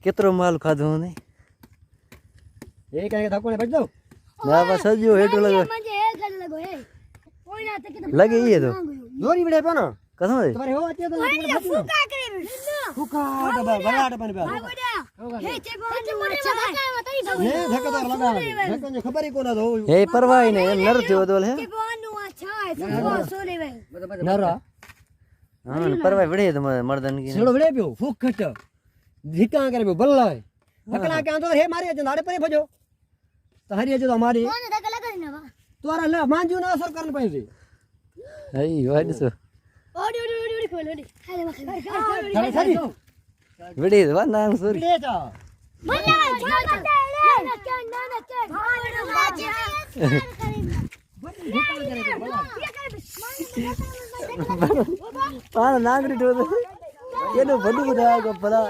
केतरो माल खाधो ने ये कहीं धक्को ने बच जाओ ना बस जो हेटो लगो लगे ये तो दोरी बड़े पाना कसम है तुम्हारे हो आते तो फूका करे फूका डबा बड़ा डबा ने हे धक्का तो लगा धक्का जो खबर ही कोना दो हे परवाह ही नहीं नर थियो दोल है नरा हां परवाह बड़े तो मर्दन की सेड़ो बड़े पियो फूकट धिका करे पियो बल्ला हकला के तो हे मारे नाड़े पर भजो तो हरी जो हमारी कौन धक्का लगा देना वा तोरा ला मांजू ना असर करन पई आई वाड सो ओडी ओडी ओडी ओडी खोल ओडी खाले वा खड़ी खड़ी बड़े वा नांग सोरी ले जा मन्ना छोटा ले ना क्या पान नागरी दो केनो बडू बुधा को भला